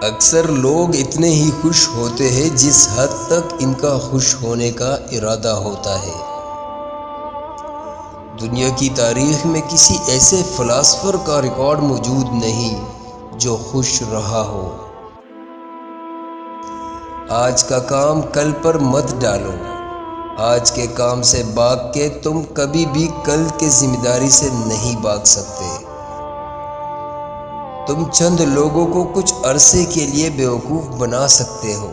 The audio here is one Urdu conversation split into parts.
اکثر لوگ اتنے ہی خوش ہوتے ہیں جس حد تک ان کا خوش ہونے کا ارادہ ہوتا ہے۔ دنیا کی تاریخ میں کسی ایسے فلاسفر کا ریکارڈ موجود نہیں جو خوش رہا ہو۔ آج کا کام کل پر مت ڈالو۔ آج کے کام سے بھاگ کے تم کبھی بھی کل کے ذمہ داری سے نہیں بھاگ سکتے۔ تم چند لوگوں کو کچھ عرصے کے لیے بیوقوف بنا سکتے ہو،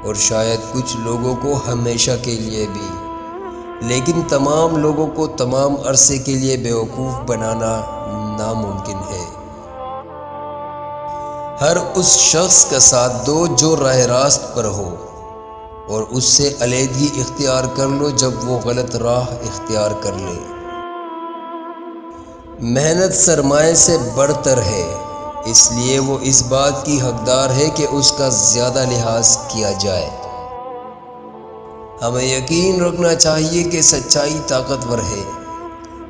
اور شاید کچھ لوگوں کو ہمیشہ کے لیے بھی، لیکن تمام لوگوں کو تمام عرصے کے لیے بیوقوف بنانا ناممکن ہے۔ ہر اس شخص کا ساتھ دو جو راہ راست پر ہو، اور اس سے علیحدگی اختیار کر لو جب وہ غلط راہ اختیار کر لے۔ محنت سرمایہ سے بڑھ تر ہے، اس لیے وہ اس بات کی حقدار ہے کہ اس کا زیادہ لحاظ کیا جائے۔ ہمیں یقین رکھنا چاہیے کہ سچائی طاقتور ہے،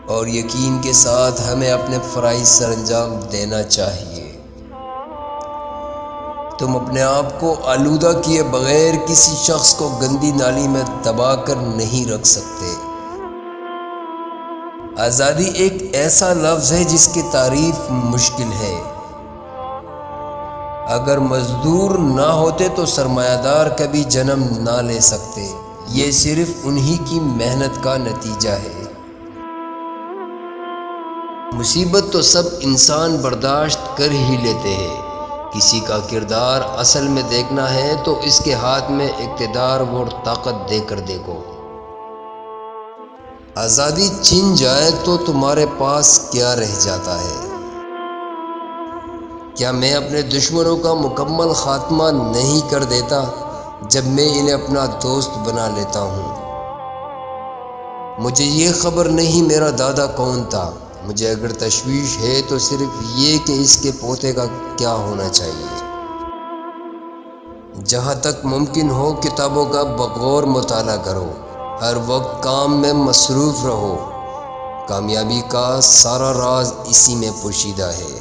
اور یقین کے ساتھ ہمیں اپنے فرائض سر انجام دینا چاہیے۔ تم اپنے آپ کو آلودہ کیے بغیر کسی شخص کو گندی نالی میں دبا کر نہیں رکھ سکتے۔ آزادی ایک ایسا لفظ ہے جس کی تعریف مشکل ہے۔ اگر مزدور نہ ہوتے تو سرمایہ دار کبھی جنم نہ لے سکتے۔ یہ صرف انہی کی محنت کا نتیجہ ہے۔ مصیبت تو سب انسان برداشت کر ہی لیتے ہیں۔ کسی کا کردار اصل میں دیکھنا ہے تو اس کے ہاتھ میں اقتدار و طاقت دے کر دیکھو۔ آزادی چھن جائے تو تمہارے پاس کیا رہ جاتا ہے؟ کیا میں اپنے دشمنوں کا مکمل خاتمہ نہیں کر دیتا جب میں انہیں اپنا دوست بنا لیتا ہوں؟ مجھے یہ خبر نہیں میرا دادا کون تھا۔ مجھے اگر تشویش ہے تو صرف یہ کہ اس کے پوتے کا کیا ہونا چاہیے۔ جہاں تک ممکن ہو کتابوں کا بغور مطالعہ کرو، ہر وقت کام میں مصروف رہو۔ کامیابی کا سارا راز اسی میں پوشیدہ ہے۔